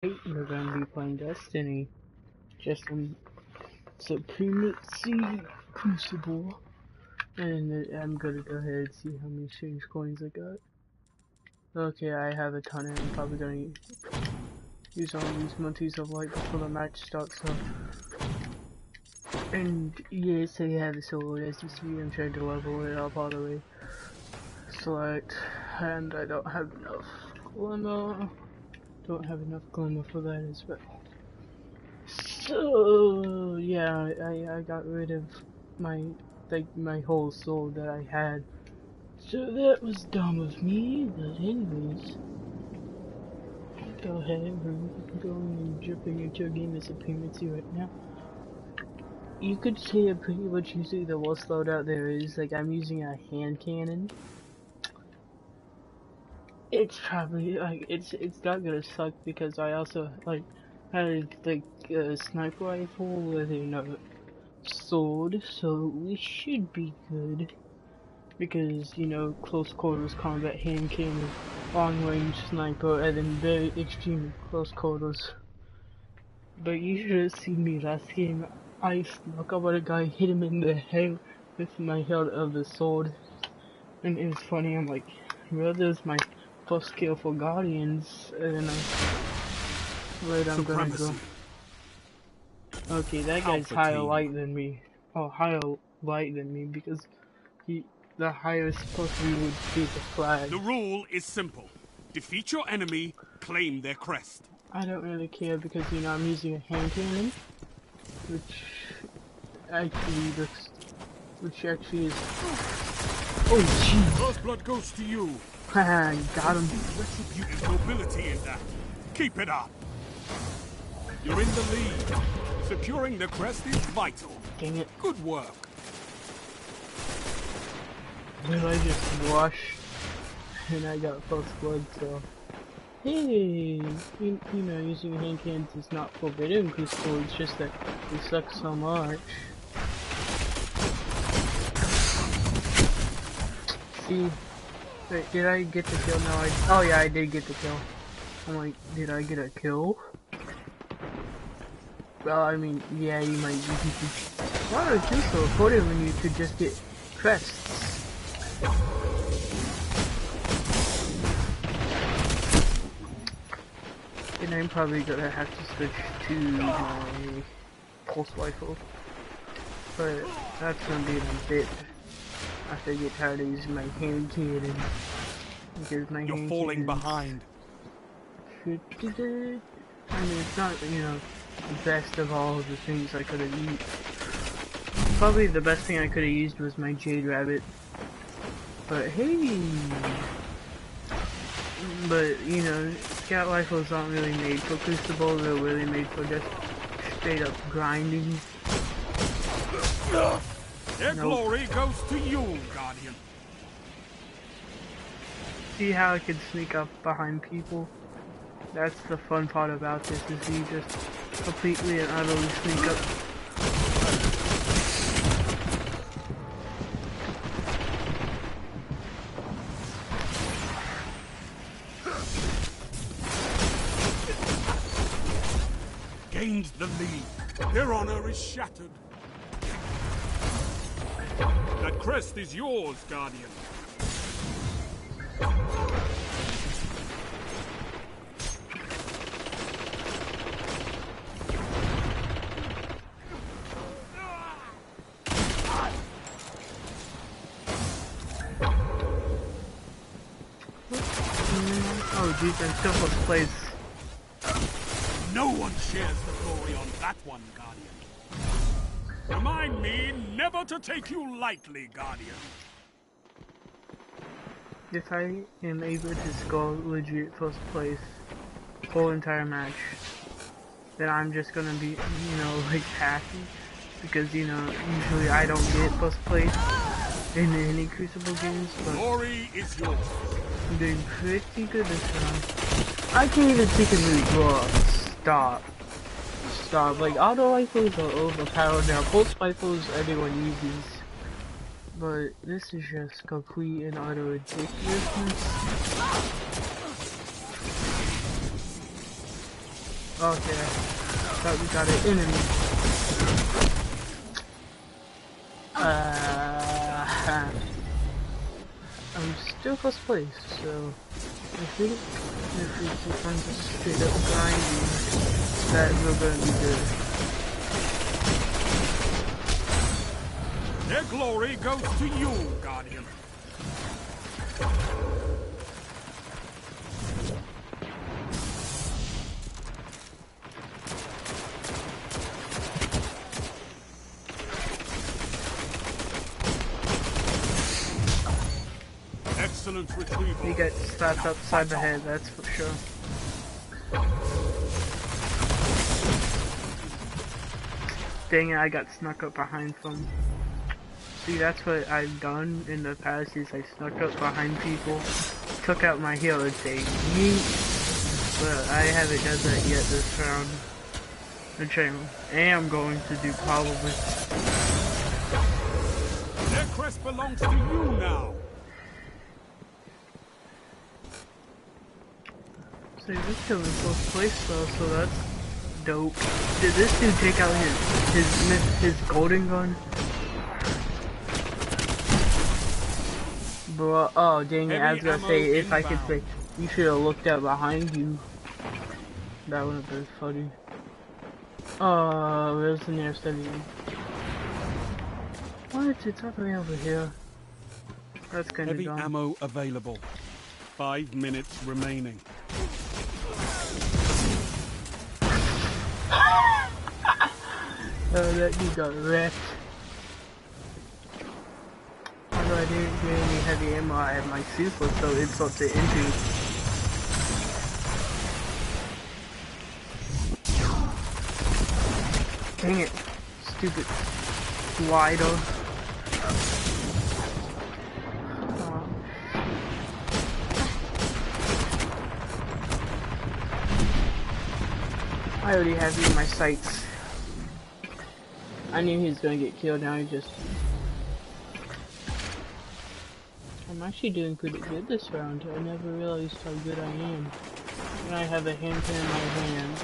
We're gonna be playing Destiny. Just some Supremacy Crucible. And I'm gonna go ahead and see how many strange coins I got. Okay, I have a ton, and I'm probably gonna use all these monkeys of light before the match starts up. And yes, I have a sword. As you see, I'm trying to level it up all the way. Select, and I don't have enough glimmer. Don't have enough glimmer for that as well. So yeah, I got rid of my whole soul that I had. So that was dumb of me, but anyways, go ahead, we're going and jumping into a game of Supremacy right now. You could say I'm pretty much using the worst loadout there is. Like, I'm using a hand cannon. It's probably like it's not gonna suck because I also like had like a sniper rifle with a sword, so we should be good. Because, you know, close quarters combat, hand cannon, long range sniper, and then very extreme close quarters. But you should have seen me last game. I snuck up on a guy, hit him in the head with my hilt of the sword. And it was funny, I'm like, well, there's my first kill for Guardians, and where I'm gonna go. Okay, that guy's higher light than me. Oh, higher light than me, because the highest supposed to be would be the flag. The rule is simple. Defeat your enemy, claim their crest. I don't really care because, you know, I'm using a hand cannon, which actually is... Oh, jeez! First blood goes to you. Haha, got him. Retributive nobility in that. Keep it up. You're in the lead. Securing the crest is vital. Dang it. Good work. Then I just rushed, and I got first blood, so... Hey! You know, using hand cannons is not forbidden, Crucible, it's just that they suck so much. See? Wait, did I get the kill? No, oh yeah, I did get the kill. I'm like, did I get a kill? Well, I mean, yeah, you might. Why would you so recorded when you could just get crests? And I'm probably gonna have to switch to my pulse rifle, but that's gonna be in a bit. After I get tired of using my hand cannon, because my You're falling behind. I mean, it's not, you know, the best of all the things I could have used. Probably the best thing I could have used was my Jade Rabbit. But hey! But, you know, scout rifles aren't really made for Crucible, they're really made for just straight up grinding. Their glory goes to you, Guardian. See how I can sneak up behind people? That's the fun part about this, is you just completely and utterly sneak up. Gained the lead. Their honor is shattered. That crest is yours, Guardian. Oh geez, I'm still first place. No one shares the glory on that one, Guardian. Remind me never to take you lightly, Guardian. If I am able to score legit first place whole entire match, then I'm just gonna be, you know, like happy. Because, you know, usually I don't get first place in any Crucible games, but glory is yours. I'm doing pretty good this time. I can't even think of really good. Stop. Like, auto rifles are overpowered now. Pulse rifles everyone uses. But this is just complete and utter ridiculousness. Okay. Thought we got an enemy. I'm still first place, so I think if we keep on just straight up grinding, that we're gonna be good. Their glory goes to you, Guardian. Excellent retrieval. He got slapped upside the head, that's for sure. Dang it, I got snuck up behind from. See, that's what I've done in the past, is I snuck up behind people, took out my heel and say, yeet. But I haven't done that yet this round. Which I am going to do probably. Their crest belongs to you now. So he's still in fourth place though, so that's dope. Did this dude take out his golden gun? Bro, oh dang it, I was gonna say, if I could say, you should have looked out behind you. That would have been funny. Oh, where's the nearest enemy? What? It's all the way over here. That's kinda Heavy dumb. ammo available. 5 minutes remaining. Oh, that dude got wrecked. Although I didn't get any heavy ammo, I had my super, so insult to injury. Dang it. Stupid glider. I already have you in my sights. I knew he was gonna get killed, now he just... I'm actually doing pretty good this round. I never realized how good I am. And I have a handgun in my hand.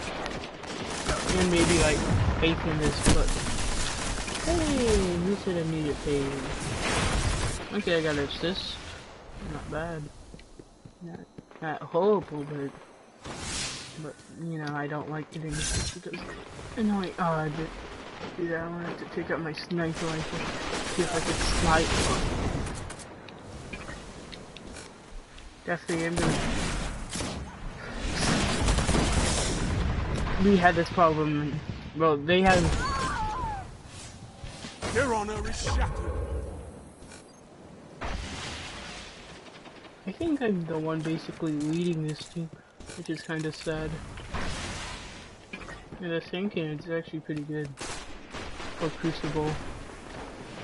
And maybe like faith in this foot. Hey, who said I needed pain? Okay, I got assist. Not bad. Not horrible, but you know, I don't like getting assist because annoying. Oh, I did. Yeah, I wanted to take out my sniper rifle, see if I could snipe. Definitely am gonna... We had this problem, well, they had... Their honor is shattered. I think I'm the one basically leading this team, which is kind of sad. And the thinking is actually pretty good. For Crucible.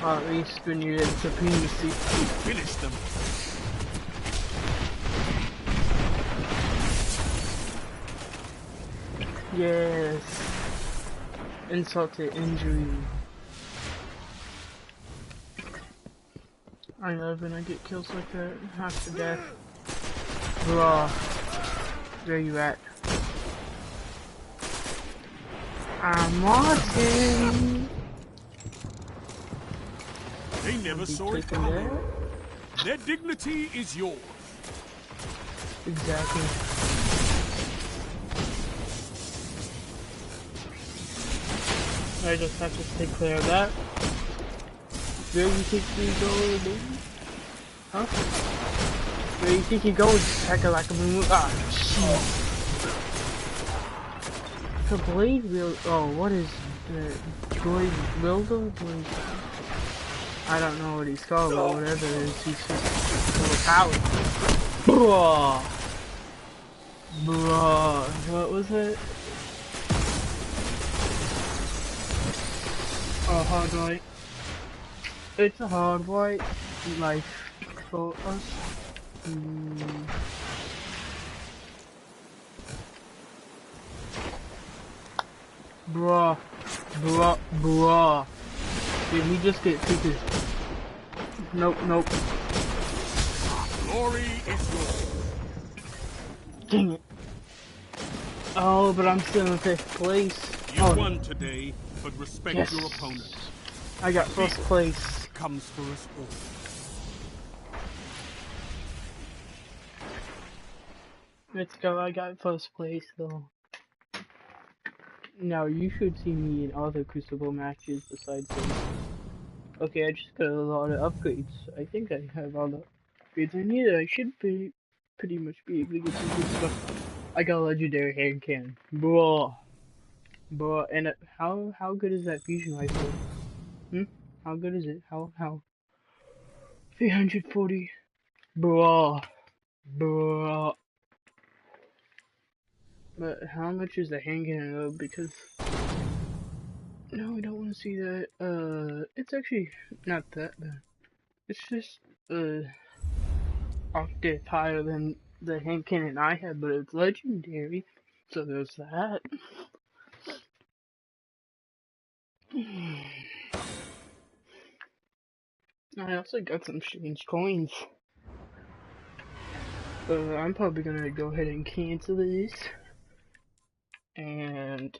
Or at least when you're in Supremacy. Finish them. Yes. Insult to injury. I love when I get kills like that. Half to death. Bruh. Where you at? I'm watching. They never saw it coming. Their dignity is yours. Exactly. I just have to take care of that. Where you think you going, baby? Huh? Where you think you going? Heck like a moon. Ah, shit. The blade wield. Oh, what is the blade wielder? I don't know what he's called, but whatever it is, he's just full of power. Bruh. Bruh. What was it? A hard white. It's a hard white life for us. Bruh. Bruh. Bruh. Did we just get treated? Nope, nope. Glory is yours. Dang it. Oh, but I'm still in 5th place. You Oh, won today, but respect yes. your opponent. I got 1st place. Comes for us all. Let's go, I got 1st place though. Now, you should see me in other Crucible matches besides this. Okay, I just got a lot of upgrades. I think I have all the upgrades I need. I should be pretty much be able to get some good stuff. I got a legendary hand cannon. Bro. Bro, and how good is that fusion rifle? How good is it? How? 340. Bro. Bro. But how much is the hand cannon though? Because no, I don't want to see that. It's actually not that bad. It's just octave higher than the hand cannon I had, but it's legendary. So there's that. I also got some strange coins. But I'm probably gonna go ahead and cancel this. And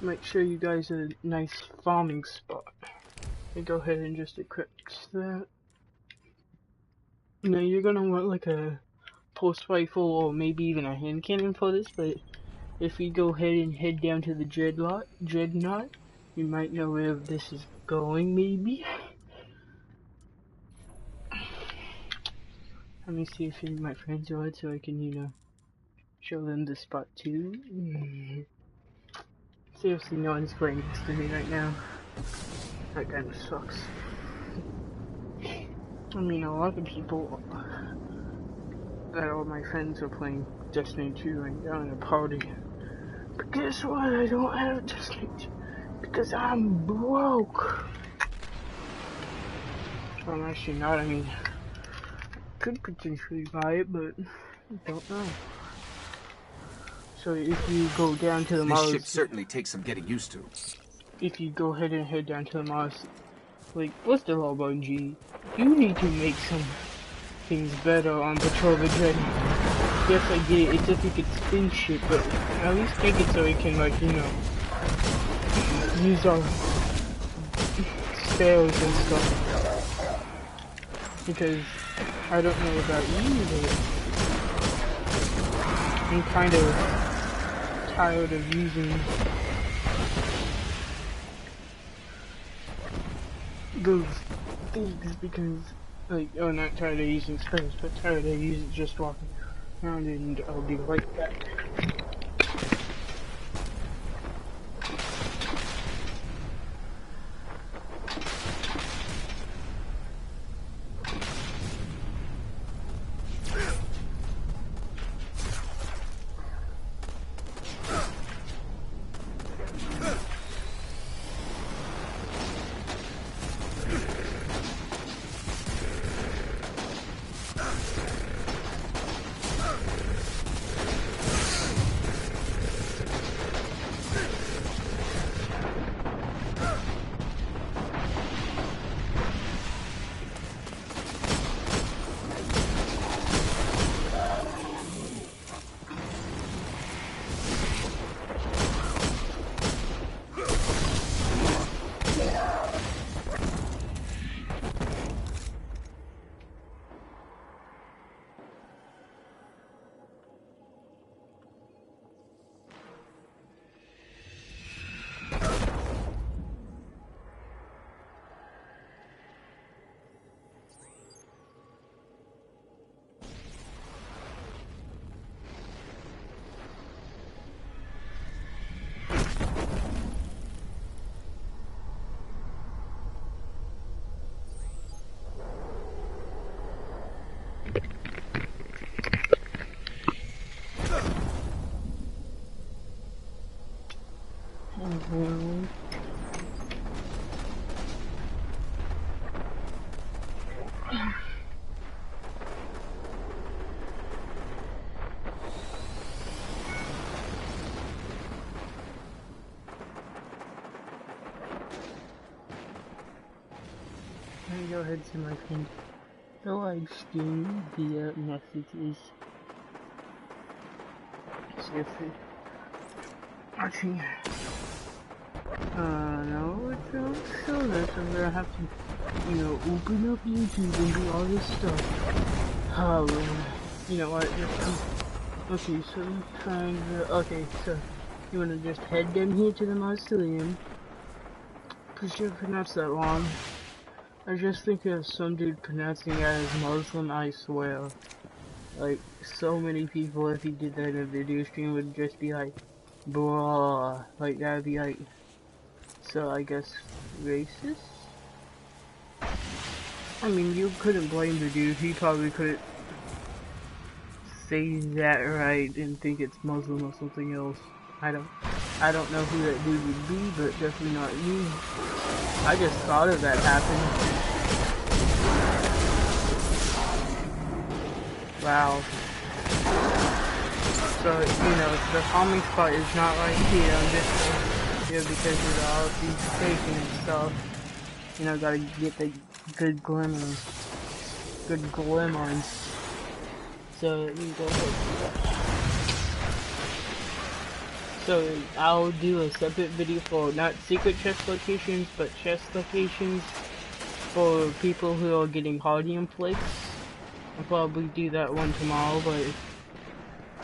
make sure you guys a nice farming spot. And go ahead and just equip that. Now you're gonna want like a pulse rifle or maybe even a hand cannon for this, but if we go ahead and head down to the Dreadnought, you might know where this is going maybe. Let me see if any of my friends are it so I can, you know, show them the spot too. Seriously, no one's playing next to me right now. That kind of sucks. I mean, a lot of people that all my friends are playing Destiny 2 right now in a party. But guess what? I don't have Destiny 2 because I'm broke. Well, I'm actually not. I mean, could potentially buy it, but I don't know. So if you go down to the This Mars, ship certainly takes some getting used to. if you go ahead and head down to the Mars, like, what's the law, Bungie? You need to make some things better on Patrol the Dreadnought. Yes, I get it. It's if you could spin shit, but at least make it so it can, like, you know, use our spells and stuff. Because I don't know about you, but I'm kind of tired of using those things because, like, oh, not tired of using spells, but tired of using just walking around, and I'll be right back. Let me go ahead to my friend. The live stream via messages. see if it... Actually... no, it don't show this. I'm gonna have to, you know, open up YouTube and do all this stuff. Oh, you know what, okay, so trying to... Okay, so... You wanna just head down here to the mausoleum. Cause you pronounced that wrong. I just think of some dude pronouncing it as Muslim, I swear. Like, so many people, if he did that in a video stream, would just be like, bruh. Like, that'd be like, so I guess, racist? I mean, you couldn't blame the dude, he probably couldn't say that right and think it's Muslim or something else. I don't know who that dude would be, but definitely not me. I just thought of that happening. Wow. So, you know, the calming spot is not right here. I'm just here because of all these faking and stuff. You know, gotta get the good glimmers. Good glimmers. So, let me go ahead and do that. So, I'll do a separate video for not secret chest locations, but chest locations for people who are getting Hardium Flakes. I'll probably do that one tomorrow, but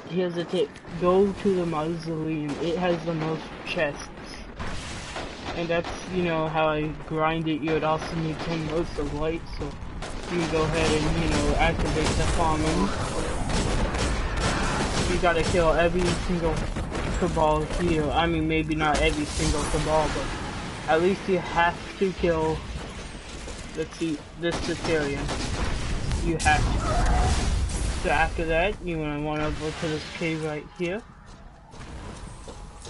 here's a tip. Go to the mausoleum. It has the most chests. And that's, you know, how I grind it. You would also need 10 motes of light, so you can go ahead and, you know, activate the farming. You gotta kill every single Cabal here. I mean, maybe not every single Cabal, but at least you have to kill, let's see, this Cetarian. You have to. So after that, you want to go to this cave right here.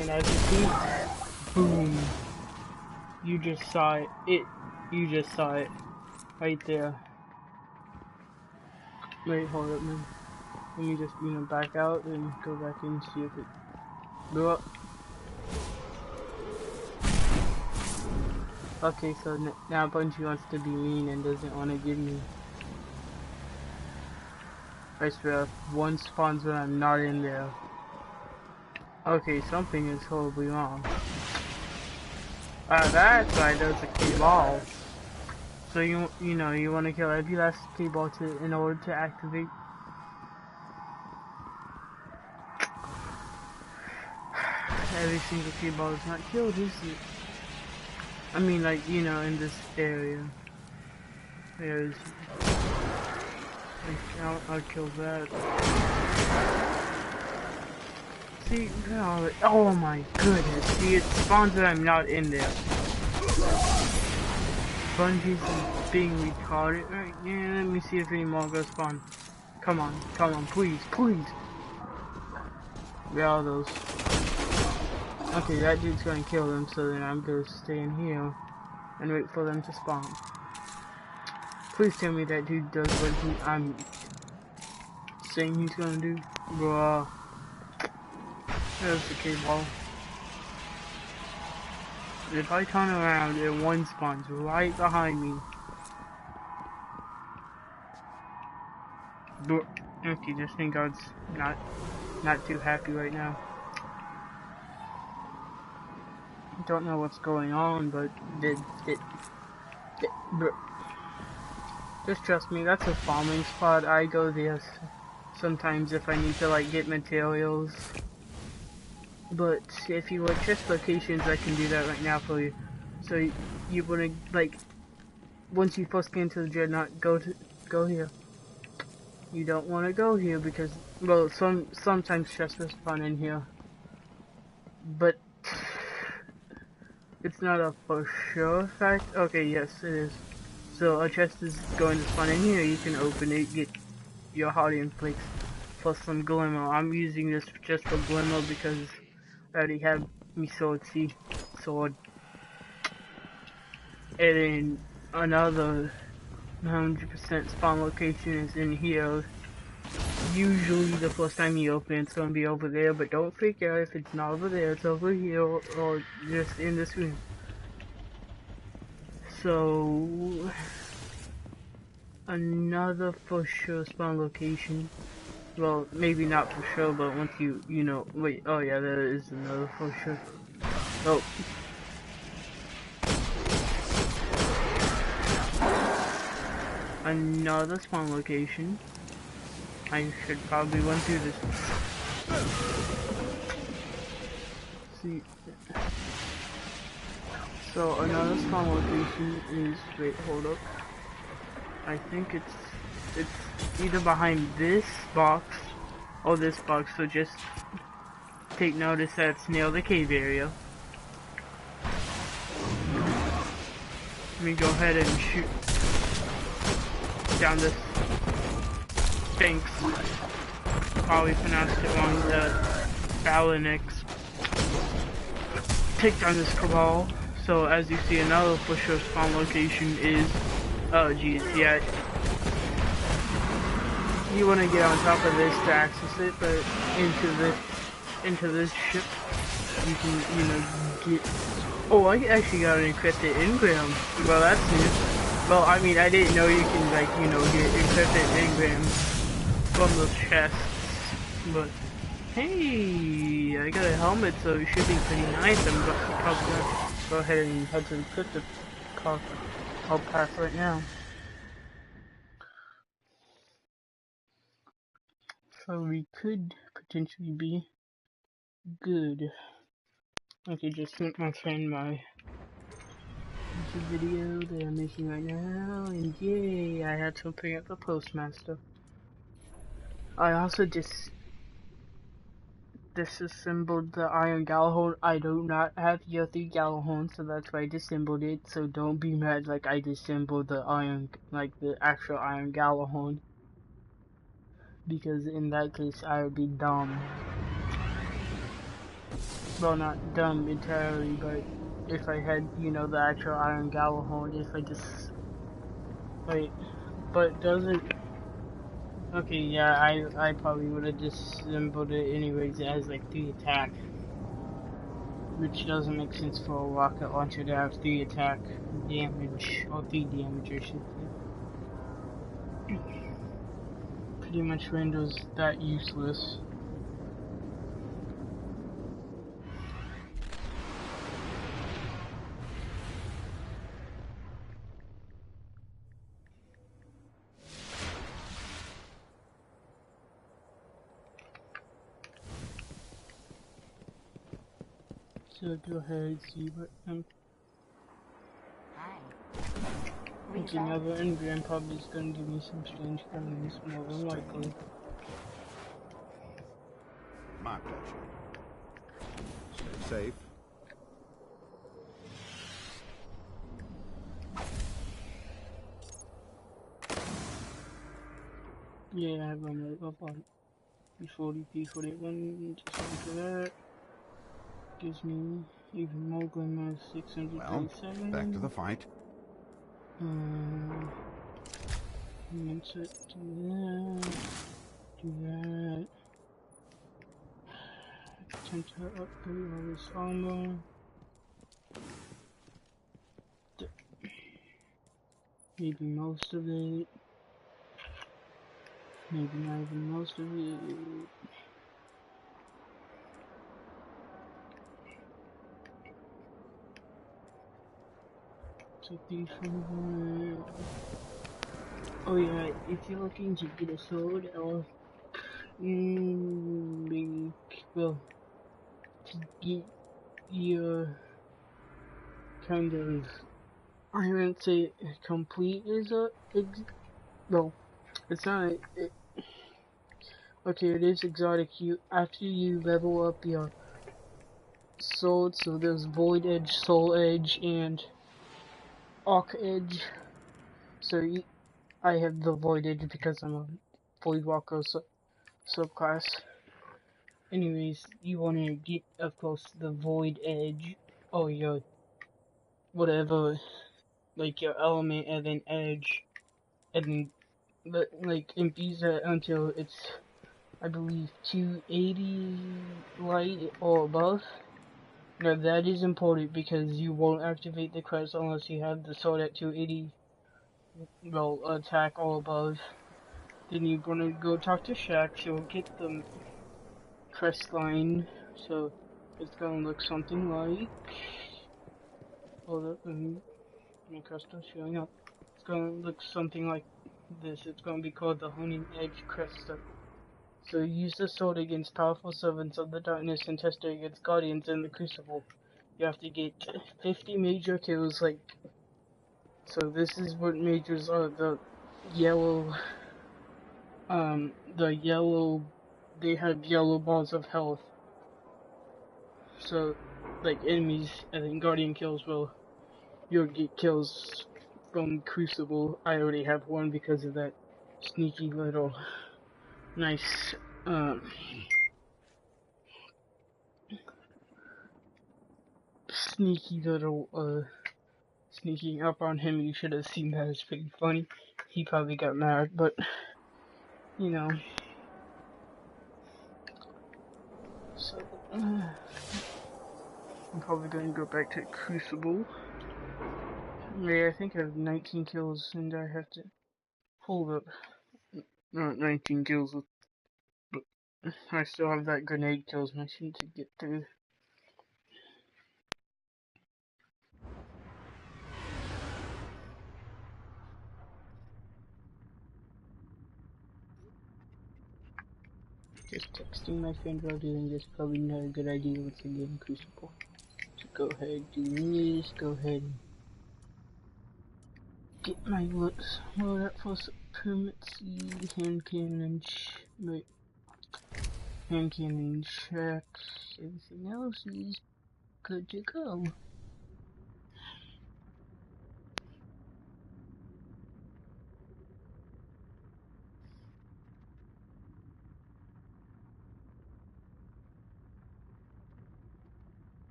And as you see, boom. You just saw it. You just saw it. Right there. Wait, hold up, man. Let me just, you know, back out and go back in and see if it blew up. Okay, so now Bungie wants to be mean and doesn't want to give me. I swear, one spawns when I'm not in there. Okay, something is horribly wrong. That's why there's a Cabal. So you know, you want to kill every last Cabal in order to activate. Every single Cabal is not killed, is it? I mean, like, you know, in this area. There's... I'll kill that. See, no, oh my goodness. See, it spawns when I'm not in there. Bungie's being retarded. Right, yeah, let me see if any more go spawn. Come on, please, please. Where are those? Okay, that dude's gonna kill them, so then I'm gonna stay in here and wait for them to spawn. Please tell me that dude does what I'm saying he's gonna do. Bruh. There's the Cabal. If I turn around and one spawns right behind me. Okay, this thing God's not too happy right now. Don't know what's going on, but just trust me, that's a farming spot. I go there sometimes if I need to like get materials. But if you want chest locations, I can do that right now for you. So you wanna like once you first get into the Dreadnought, go here. You don't wanna go here because well sometimes chests will spawn in here. But it's not a for sure fact. Okay, yes it is. So a chest is going to spawn in here, you can open it, get your Hardium Flakes plus some Glimmer. I'm using this just for Glimmer because I already have me sword. And then another 100% spawn location is in here. Usually the first time you open it's gonna be over there, but don't freak out if it's not over there, it's over here or just in this room. So another for sure spawn location Well, maybe not for sure, but once you know, wait, oh yeah, there is another for sure. Oh. Another spawn location. I should probably run through this. See. So another spawn location is, wait, hold up. I think it's either behind this box or this box, so just take notice that it's near the cave area. Let me go ahead and shoot down this Sphinx. Probably pronounced it wrong, the Balinix. Take down this Cabal. So as you see, another for sure spawn location is, oh geez, yeah. You want to get on top of this to access it, but into this ship, you can, you know, get. Oh, I actually got an encrypted engram. Well, that's new. Well, I mean, I didn't know you can, like, you know, get encrypted engrams from those chests. But hey, I got a helmet, so it should be pretty nice. I'm probably gonna go ahead and head to the encrypted path right now. So we could potentially be good. Okay, just sent my friend my YouTube video that I'm making right now, and yay, I had to pick up the postmaster. I also just disassembled the iron Gallahorn. I do not have the other Gallahorn, so that's why I disassembled it. So don't be mad like I disassembled the iron, like the actual iron Gallahorn, because in that case I would be dumb. Well, not dumb entirely, but if I had, you know, the actual iron Gallahorn, if I just wait, but does it? Okay, yeah, I probably would have disassembled it anyways. It has like 3 attack, which doesn't make sense for a rocket launcher to have 3 attack damage, or 3 damage, I should say. Pretty much renders that useless. So go ahead and see what okay, now the engram probably is going to give me some strange coins, more than likely. My pleasure. Stay safe. Yeah, I have one up on P40, P41, just for that. Gives me even more glimmer, 637. Well, back to the fight. Insert, do that. Attempt to upgrade all this armor. Maybe most of it. Maybe not even most of it. Take these from here. Oh yeah, if you're looking to get a sword or well, to get your kind of, I wouldn't say complete is well, it's not okay, it is exotic. After you level up your sword, so there's Void Edge, Soul Edge, and Arc Edge. So I have the Void Edge because I'm a Void Walker subclass. Anyways, you want to get, of course, the Void Edge, or your whatever, like your element, and then Edge, and then like infuse that until it's, I believe, 280 light or above. Now that is important because you won't activate the crest unless you have the sword at 280, well, attack or above. Then you're gonna go talk to Shax. You'll get the crest line. So it's gonna look something like. Hold up, my crest is showing up. It's gonna look something like this. It's gonna be called the Honing Edge Cresta. So use the sword against powerful servants of the darkness and test it against guardians in the crucible. You have to get 50 major kills, like. So this is what majors are. The yellow. They have yellow balls of health. So, like enemies, and then guardian kills you'll get kills from Crucible. I already have one because of that sneaky little nice sneaky little sneaking up on him. You should have seen that. It's pretty funny. He probably got mad, but you know. So I'm probably gonna go back to Crucible. Yeah, I think I have 19 kills and I have to hold up. Not 19 kills, but I still have that grenade kills mission to get through. Just texting my friend while doing this, probably not a good idea once again, Crucible. So go ahead, do this, go ahead and get my looks load up for supremacy, hand cannon, hand cannon tracks, everything else is good to go.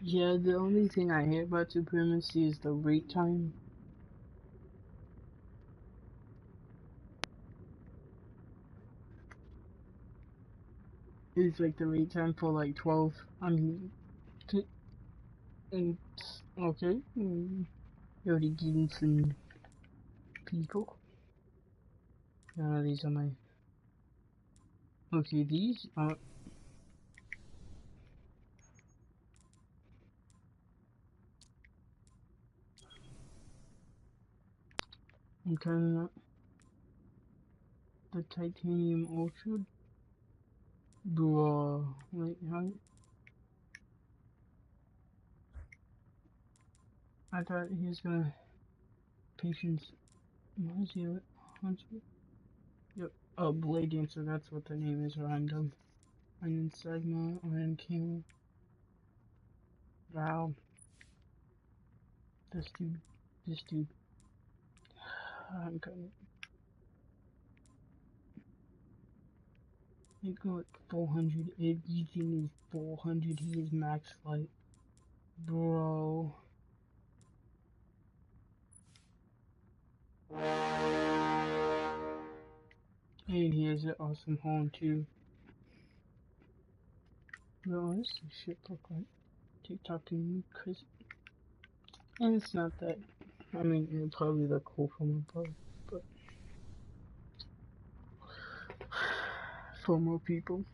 Yeah, the only thing I hate about supremacy is the wait time. It's like the wait time for like 12. I mean, it's okay. You're already getting some people. These are my. Okay, these are. I'm turning up the titanium ultra. Bro, wait, how? I thought he was gonna patience. What is he? Yep. Oh, Blade Dancer. That's what the name is. Random. Iron Sigma. Iron King. Wow. This dude. I'm gonna. He got 400. Everything is 400. He is max light. Bro. And he has an awesome horn too. Bro, this shit look like TikTok and Chris. And it's not that. I mean, it'll probably look cool from above, but for more people.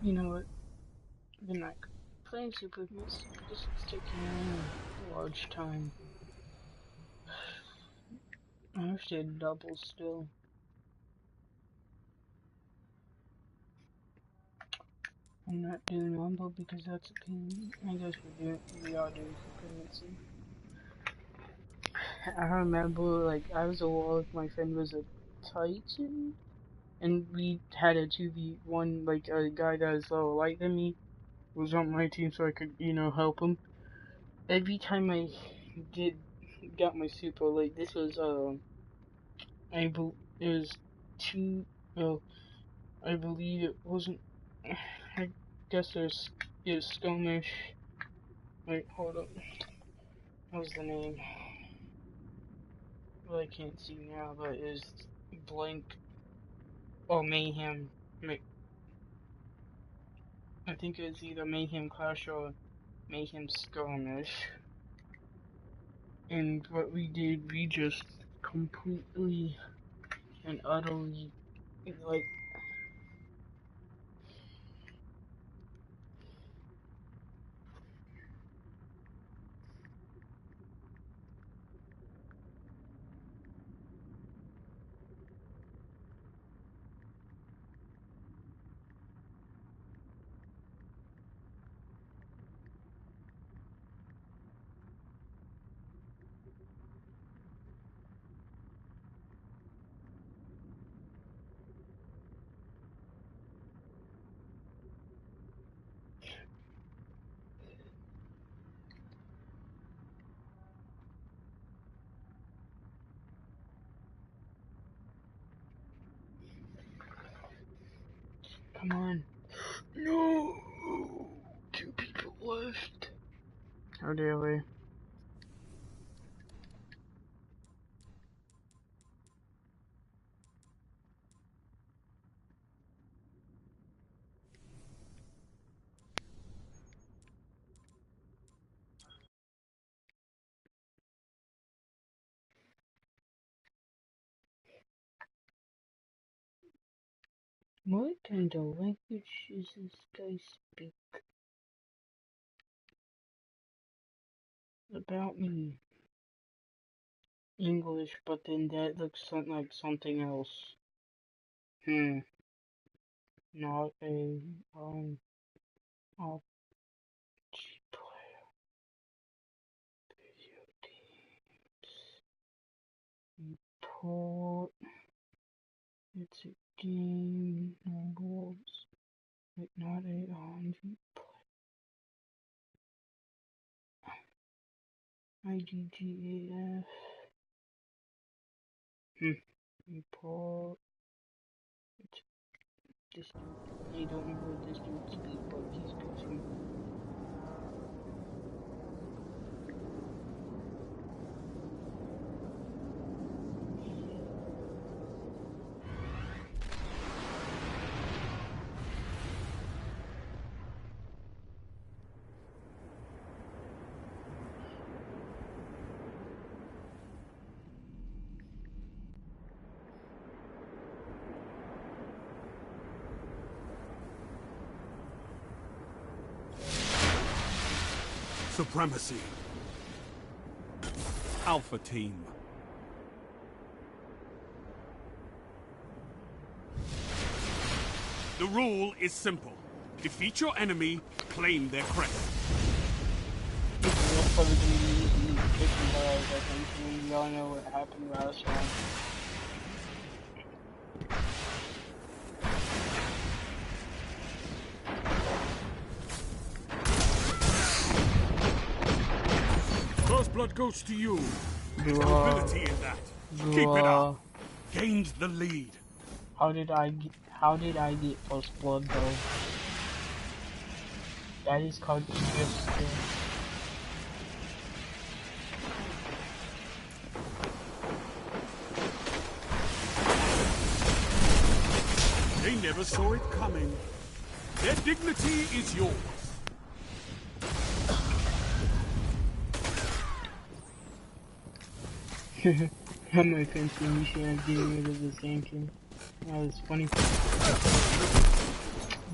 You know what? The night playing Super Meat, this is taking a large time. I wish they had double still. I'm not doing Rumble because that's a pain. I guess we are doing concurrency. I remember, like, I was a warlock, my friend was a Titan, and we had a 2v1, like, a guy that was lower light than me was on my team so I could, help him. Every time I got my super, like, this was, it was I believe it wasn't, I guess it was Skirmish. Wait, hold up. What was the name? Well, I can't see now, but it was Blank or Mayhem. I think it was either Mayhem Clash or Mayhem Skirmish. And what we did, we just completely and utterly, like, come on. No! 2 people left. How dare we? What kind of language is this guy speak about me? English, but then that looks something like something else. Not a, RPG player. Video games. Report. It's a game. No rules. But not a RPG player. IGGAF. Report. This dude, I don't know what this dude speaks, but he speaks from. Supremacy. Alpha Team. The rule is simple. Defeat your enemy, claim their crest. We'll probably be using kitchen bars, I think. We all know what happened last time. First blood goes to you. There's nobility in that. Keep it up. Gained the lead. How did I get first blood though? That is called just They never saw it coming. Their dignity is yours. My friends told me she was getting rid of the Sankin. That was funny.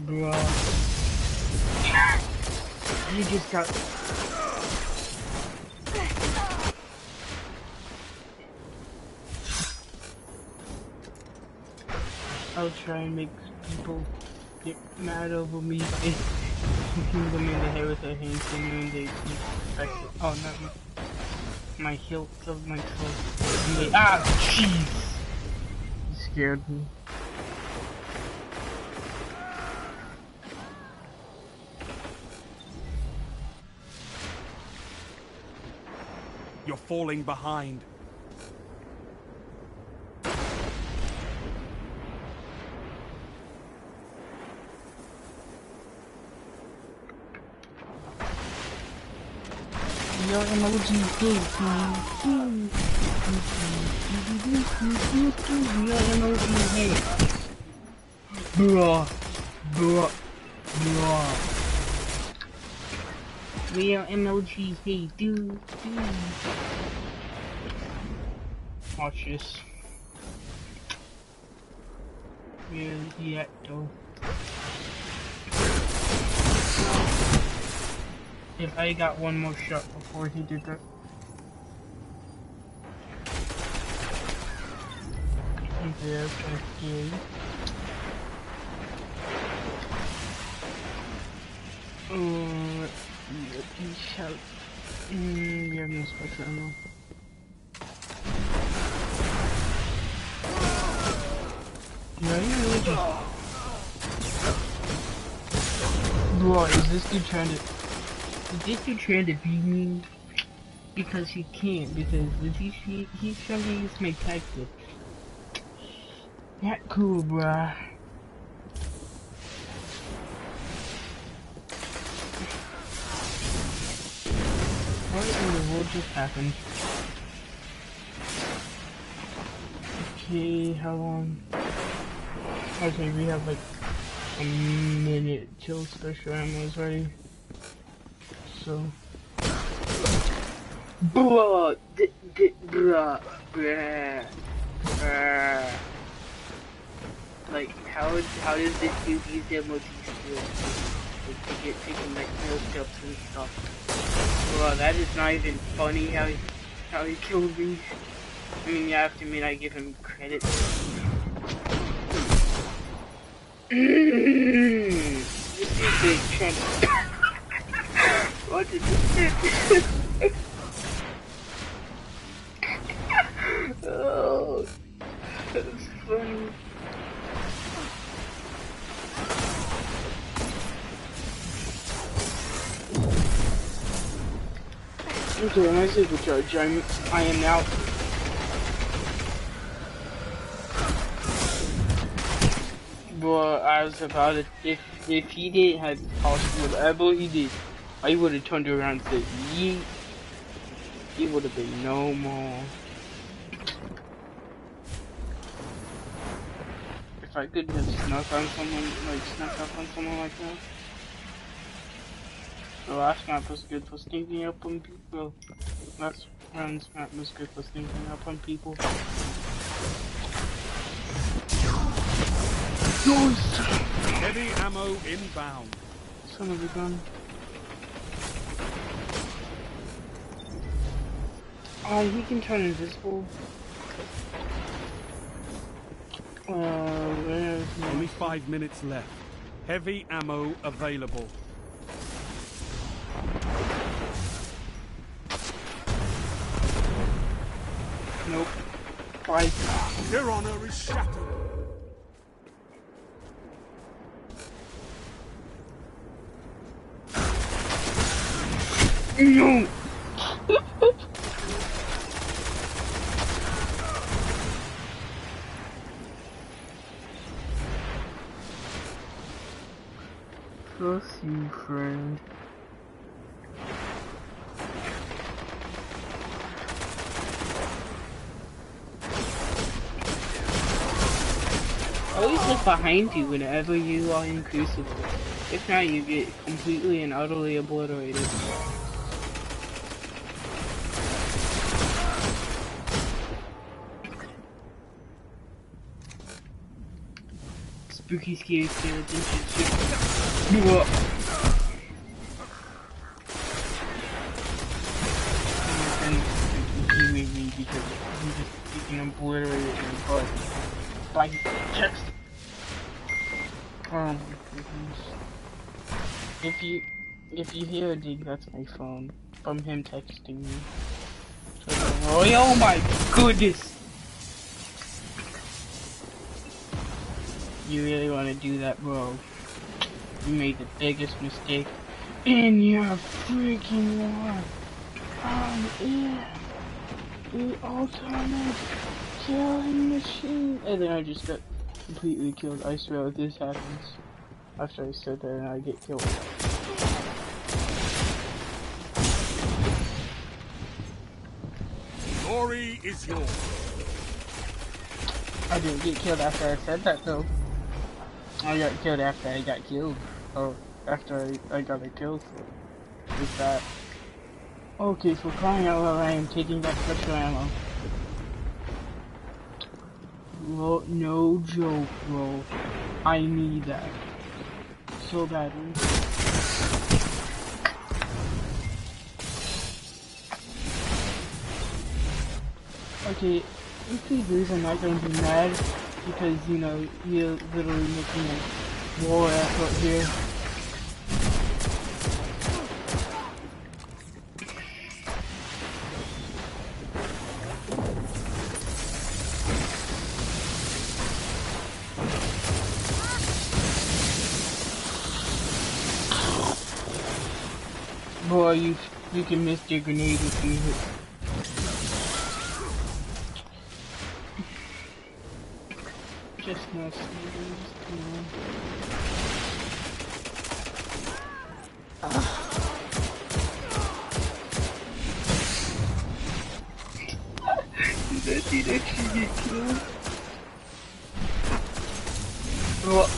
Bruh. You just got... I'll try and make people get mad over me by hitting them in the head with a hand and they expect it. Oh no, my hilt of my sword. Ah, jeez! You scared me. You're falling behind. Your emoji hate me. Your emoji hate. Bruh. Bruh. Bruh. Real emoji hate, dude. Watch this. Where he at though? If I got one more shot before he did that. Okay, that's kind of scary. Let's see what he shouts. You have no special ammo. Yeah, you really just... Bro, is this dude trying to... Is this dude trying to beat me? Because he can't, because he's trying to use my tactics. Not cool, bruh. What in the world just happened? Okay, how long? Okay, we have like a minute till special ammo is ready. So, bruh, bruh, bruh. Like, how does this dude use their multi-skill? Like, to get taking like no steps and stuff. Bruh, that is not even funny how he killed me. I mean, you have to admit I give him credit. This is big trying to... What did this do? Oh, that's funny. Okay, when I supercharge, I am now. But I was about to, if he didn't have possible whatever he did, I would have turned around and said yeet. He would have been no more. If I could have snuck on someone, like snuck up on someone like that. The last map was good for sneaking up on people. Last round's map was good for sneaking up on people. Ghost! Heavy ammo inbound. Son of a gun. Oh, he can turn invisible. Where is he? Only 5 minutes left. Heavy ammo available. Nope. Fight. Your honor is shattered. No! Trust you, friend. Always look behind you whenever you are in Crucible. If not, you get completely and utterly obliterated. Spooky, scary skeletons and shit. Me because I'm just getting obliterated in the butt by text. Oh my goodness. If you hear a ding, that's my phone. From him texting me. Oh my goodness! You really want to do that, bro? You made the biggest mistake in your freaking life. The ultimate killing machine. And then I just got completely killed. I swear if this happens after I said that and I get killed. Glory is yours. I didn't get killed after I said that though. I got killed after I got killed. Or after I got a kill with that. Okay, for crying out loud, I am taking back special ammo. Well, no joke, bro. I need that. So badly. Okay, if he lose, I'm not gonna be mad. Because, you know, you're literally making a war effort here. Boy, you can miss your grenade if you hit. Just no speeding, just come on. Did that dude actually get killed? What?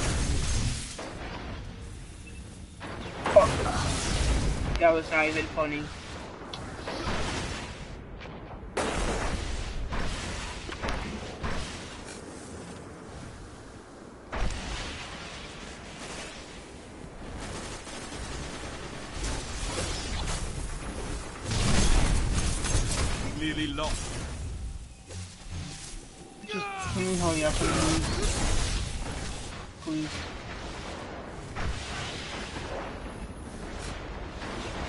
Oh. That was not even funny. Clearly lost. Just can we hurry up and lose? Please.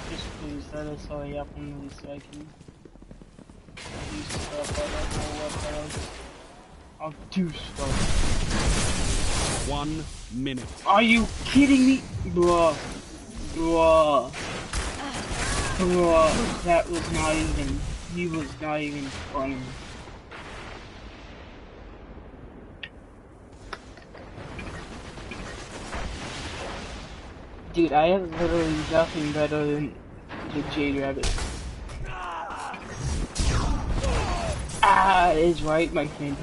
Just please let us hurry up and lose so I can do stuff. I don't know what else. I'll do stuff. 1 minute. Are you kidding me? Bruh. Bruh. Bruh. That was not even. He was not even funny. Dude, I have literally nothing better than the Jade Rabbit. Ah, it's right, my friend.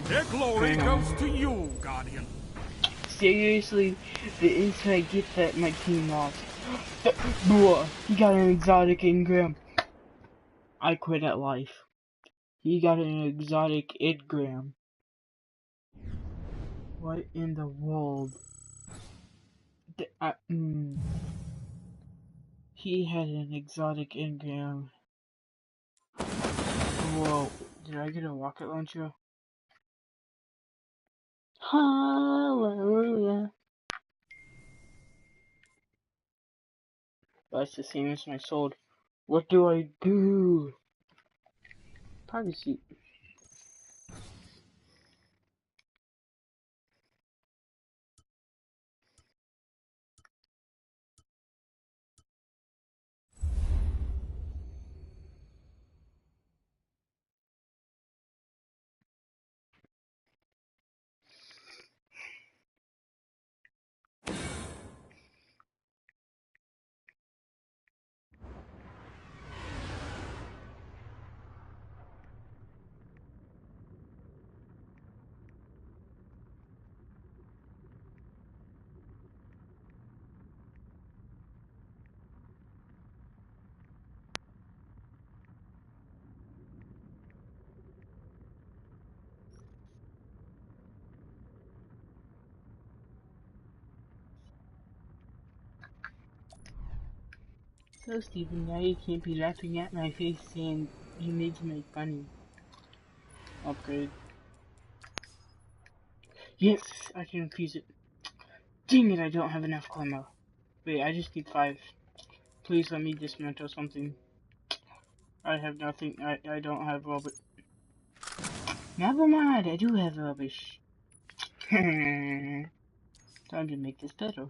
Their glory goes to you, Guardian. Seriously, the instant I get that, my team lost. Bruh, he got an exotic engram. I quit at life. He got an exotic engram. What in the world? He had an exotic engram. Whoa, did I get a rocket launcher? Hallelujah. That's the same as my sword. What do I do? Privacy. So Steven, now you can't be laughing at my face saying you need to make money. Upgrade. Yes, I can infuse it. Dang it, I don't have enough armor. Wait, I just need 5. Please let me dismantle something. I have nothing. I don't have rubber. Never mind, I do have rubbish. Time to make this better.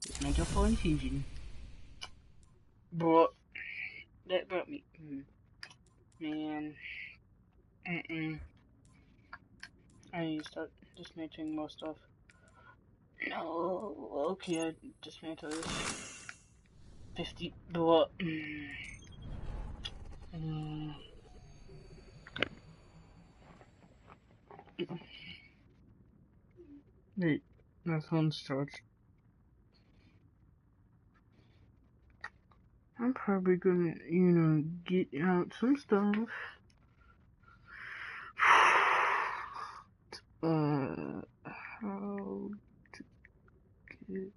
Dismantle for infusion. But that brought me. Man. I need to start dismantling more stuff. No. Okay, I dismantle this. 50. But. Wait, my phone's charged. I'm probably gonna, get out some stuff. How to get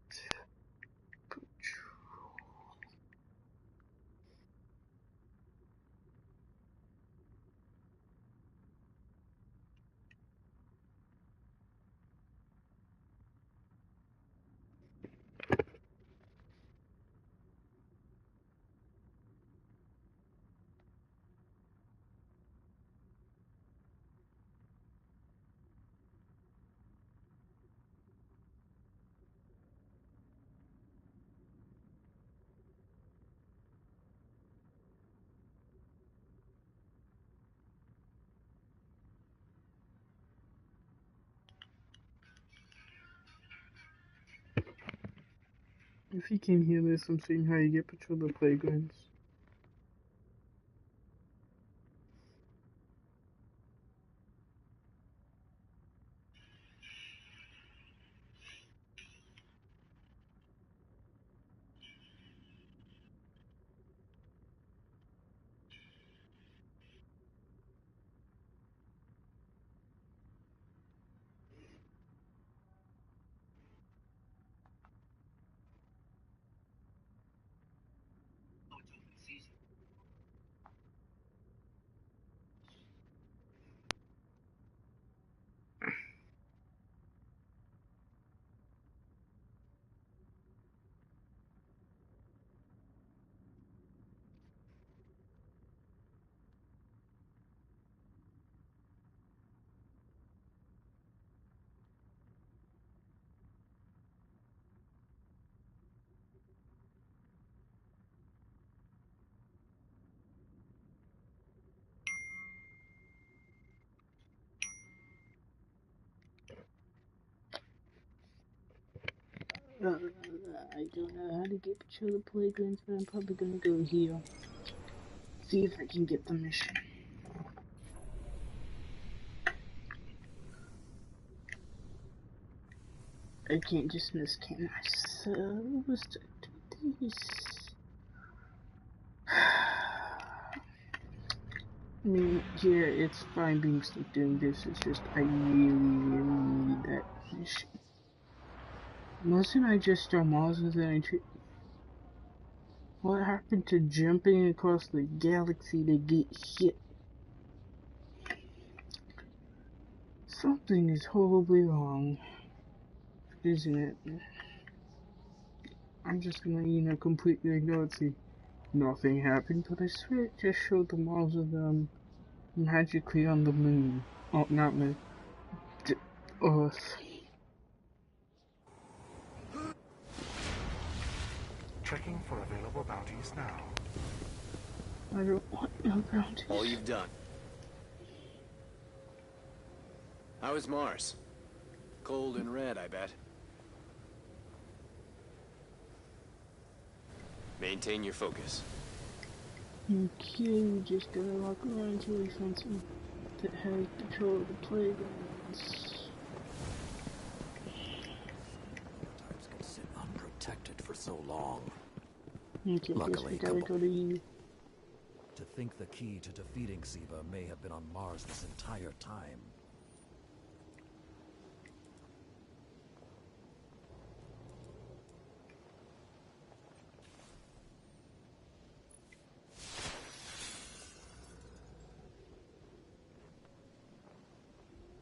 If you can hear this, I'm seeing how you get patrol the playgrounds. I don't know how to get patrol the playgrounds, but I'm probably gonna go here. See if I can get the mission. I can't dismiss, can I? So, let's do this. I mean, yeah, it's fine being stuck doing this. It's just I really, really need that mission. Wasn't I just a monster and what happened to jumping across the galaxy to get hit? Something is horribly wrong, isn't it? I'm just gonna, completely ignore it. See, nothing happened, but I swear it just showed the models of them magically on the moon. Oh, not moon. Earth. Checking for available bounties now. I don't want no bounties. All you've done. How is Mars? Cold and red, I bet. Maintain your focus. Okay, we just gotta walk around until we find something that has control of the playgrounds. Sometimes can sit unprotected for so long. Okay, Luckily, guess we gotta go to you. To think the key to defeating Siva may have been on Mars this entire time.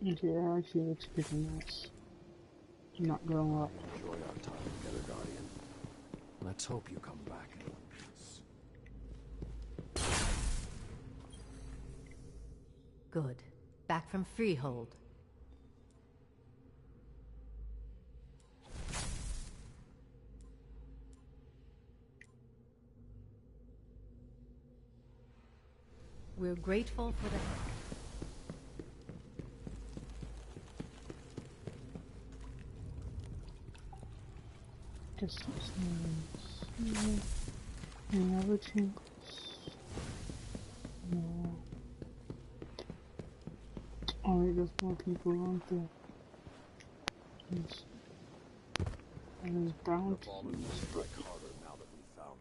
Okay, actually looks pretty nice. Not gonna lie. Enjoy our time together, Guardian. Let's hope you come back in one piece. Good. Back from Freehold. We're grateful for the... Distance names. Never tingles. No. Oh wait, there's more people, aren't there? And there's bounties.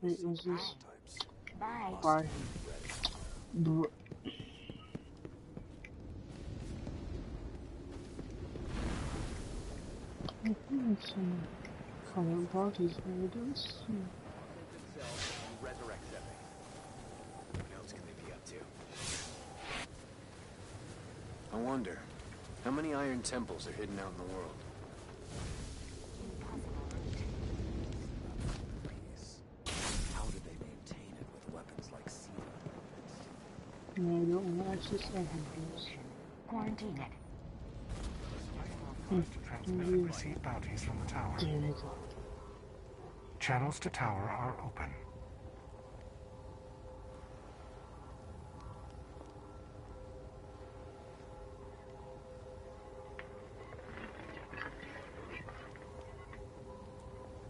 Wait, was this? Bye. Bruh. I think some common parties evidence. What else can they be up to? I wonder, how many Iron Temples are hidden out in the world? How do they maintain it with weapons like Siva? No, I don't want to access evidence. Quarantine it. To transmit and receive bounties from the tower. There we go. Channels to tower are open.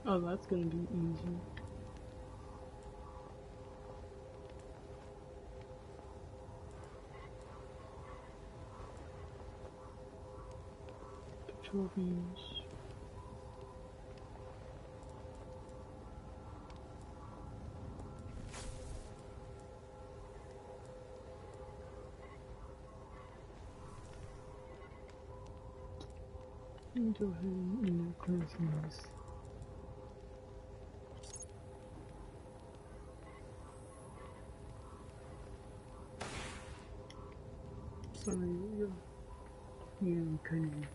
Oh, that's gonna be easy. Patrol beams. Let me go ahead and clear things. Sorry, you couldn't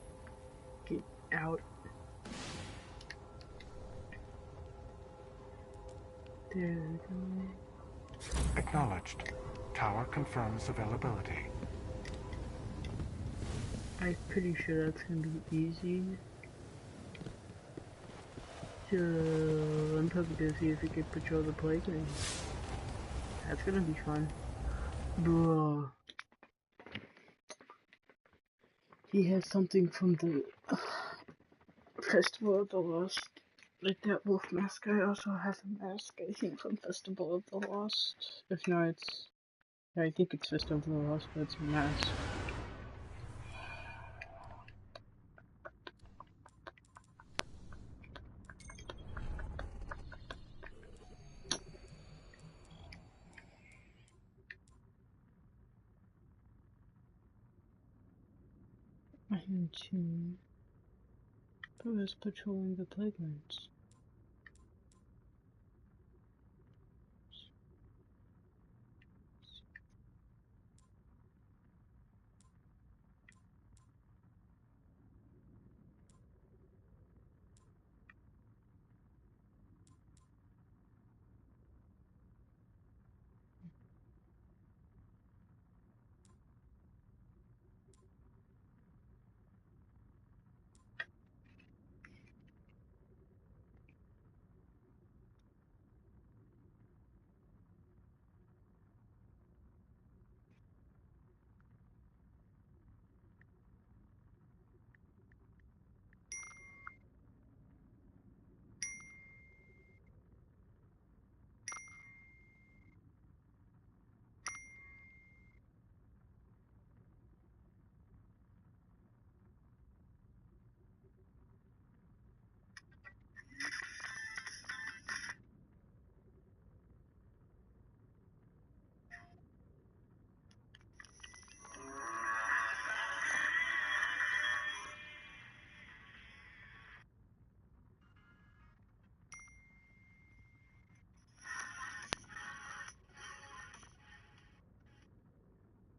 get out. There we go. Acknowledged. Tower confirms availability. I'm pretty sure that's gonna be easy. I'm hoping to see if we can patrol the playground. That's gonna be fun. Bro. He has something from the Festival of the Lost. Like that wolf mask guy also has a mask, I think, from Festival of the Lost. If not, it's... I think it's Festival of the Lost, but it's a mask. I am to... Who is patrolling the playgrounds?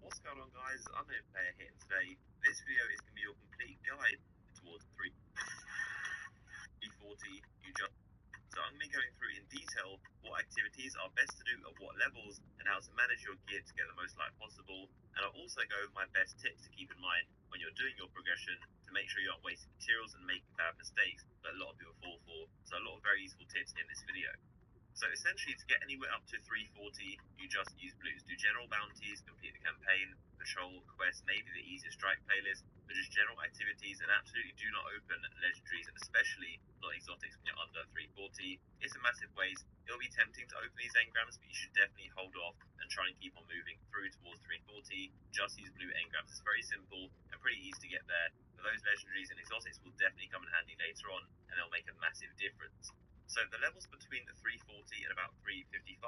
What's going on, guys? Unknown Player here, and today this video is going to be your complete guide towards 3. you just... So I'm going to be going through in detail what activities are best to do at what levels and how to manage your gear to get the most light possible. And I'll also go over my best tips to keep in mind when you're doing your progression to make sure you're not wasting materials and making bad mistakes that a lot of people fall for. So a lot of very useful tips in this video. So essentially, to get anywhere up to 340, you just use blues. Do general bounties, complete the campaign, patrol, quest, maybe the easiest strike playlist, but just general activities, and absolutely do not open legendaries, and especially not exotics when you're under 340. It's a massive waste. It'll be tempting to open these engrams, but you should definitely hold off and try and keep on moving through towards 340. Just use blue engrams. It's very simple and pretty easy to get there. But those legendaries and exotics will definitely come in handy later on, and they'll make a massive difference. So the levels between the 340 and about 355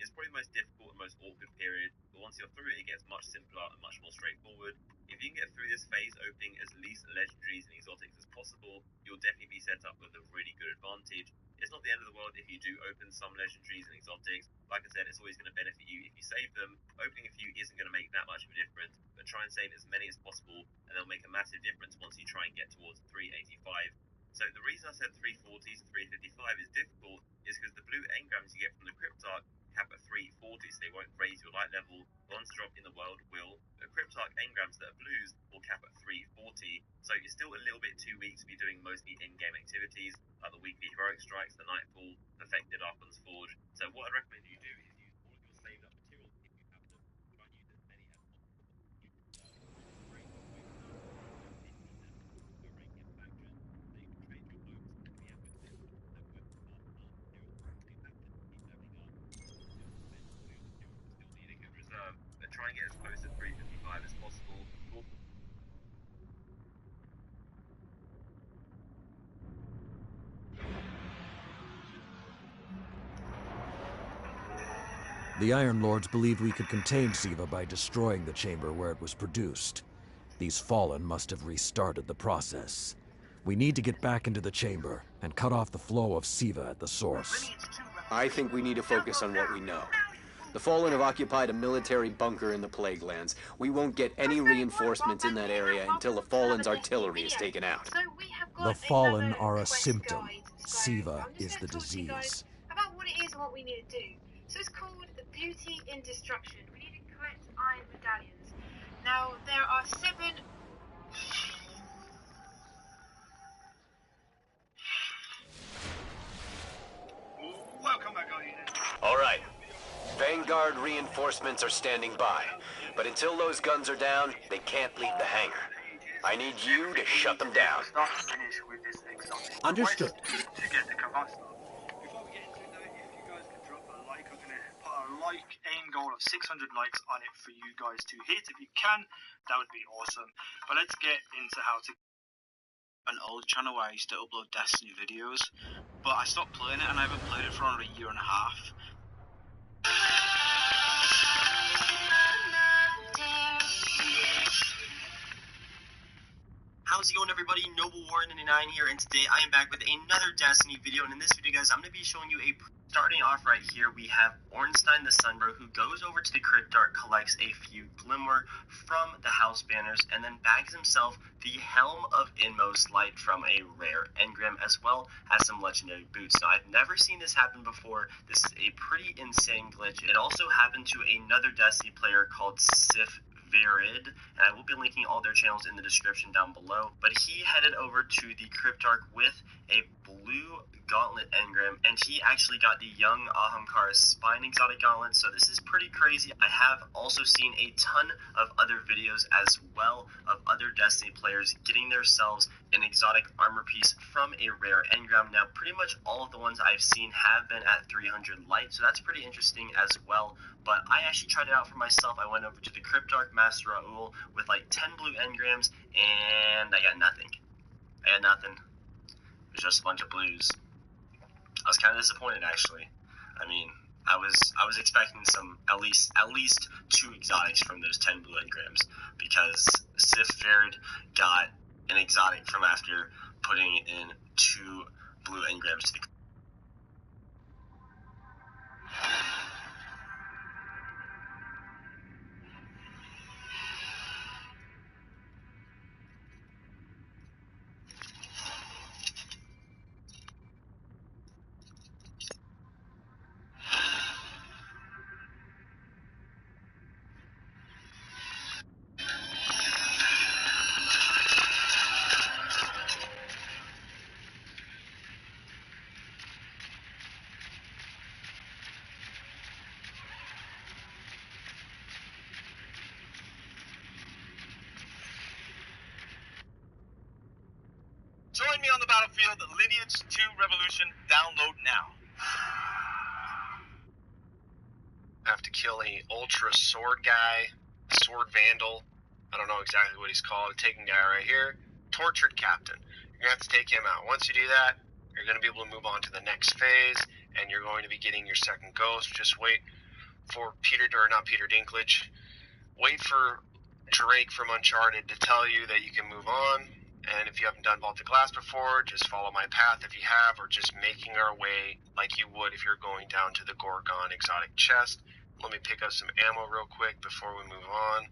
is probably the most difficult and most awkward period, but once you're through it, it gets much simpler and much more straightforward. If you can get through this phase opening as least legendaries and exotics as possible, you'll definitely be set up with a really good advantage. It's not the end of the world if you do open some legendaries and exotics. Like I said, it's always going to benefit you if you save them. Opening a few isn't going to make that much of a difference, but try and save as many as possible, and they'll make a massive difference once you try and get towards 385. So the reason I said 340 to 355 is difficult is because the blue engrams you get from the Cryptarch cap at 340, so they won't raise your light level. The ones that drop in the world will. The Cryptarch engrams that are blues will cap at 340, so you're still a little bit too weak to be doing mostly in-game activities, like the weekly heroic strikes, the Nightfall, Perfected Archon's Forge. So what I'd recommend you do is use all of your saved up materials if you have them. Try and use as many as possible. But try and get as close to 355 as possible. The Iron Lords believed we could contain Siva by destroying the chamber where it was produced. These Fallen must have restarted the process. We need to get back into the chamber and cut off the flow of Siva at the source. I think we need to focus on what we know. The Fallen have occupied a military bunker in the Plague Lands. We won't get any reinforcements in that area until the Fallen's artillery is taken out. The Fallen are a symptom. Siva is the disease. About what it is and what we need to do. So it's called Beauty in Destruction. We need to collect iron medallions. Now, there are 7... Welcome back, Guardian. All right. Vanguard reinforcements are standing by. But until those guns are down, they can't leave the hangar. I need you to shut them down. Understood. To get the Kavasta. Before we get into that, if you guys can drop a like, I'm going to put a like aim goal of 600 likes on it for you guys to hit. If you can, that would be awesome. But let's get into how to... An old channel where I used to upload Destiny videos, but I stopped playing it and I haven't played it for around a year and a half. How's it going, everybody? Noble Warrior 99 here, and today I am back with another Destiny video. And in this video, guys, I'm going to be showing you starting off right here, we have Ornstein the Sunbro, who goes over to the Cryptarch, collects a few Glimmer from the House Banners, and then bags himself the Helm of Inmost Light from a rare engram, as well as some legendary boots. Now, I've never seen this happen before. This is a pretty insane glitch. It also happened to another Destiny player called Sif Virid, and I will be linking all their channels in the description down below. But he headed over to the Cryptarch with a blue gauntlet engram, and he actually got the young Ahamkara Spine exotic gauntlet, so this is pretty crazy. I have also seen a ton of other videos as well of other Destiny players getting themselves an exotic armor piece from a rare engram. Now, pretty much all of the ones I've seen have been at 300 light, so that's pretty interesting as well. But I actually tried it out for myself. I went over to the Cryptarch Master Raoul with like 10 blue engrams, and I got nothing. I got nothing. It was just a bunch of blues. I was kind of disappointed, actually. I mean, I was expecting some at least 2 exotics from those 10 blue engrams, because Sif Virid got an exotic from after putting in 2 blue engrams to the... me on the battlefield. Lineage 2 Revolution, download now. I have to kill a Ultra Sword guy, Sword Vandal. I don't know exactly what he's called. A taken guy right here. Tortured Captain. You're going to have to take him out. Once you do that, you're going to be able to move on to the next phase, and you're going to be getting your second ghost. Just wait for not Peter Dinklage. Wait for Drake from Uncharted to tell you that you can move on. And if you haven't done Vault of Glass before, just follow my path if you have, or just making our way like you would if you're going down to the Gorgon exotic chest. Let me pick up some ammo real quick before we move on.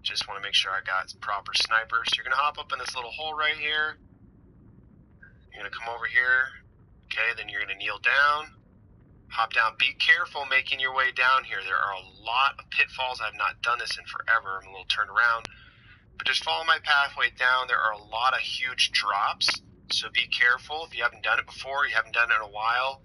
Just want to make sure I got proper snipers. So you're going to hop up in this little hole right here. You're going to come over here. Okay, then you're going to kneel down. Hop down. Be careful making your way down here. There are a lot of pitfalls. I've not done this in forever. I'm a little turned around. But just follow my pathway down. There are a lot of huge drops, so be careful. If you haven't done it before, you haven't done it in a while,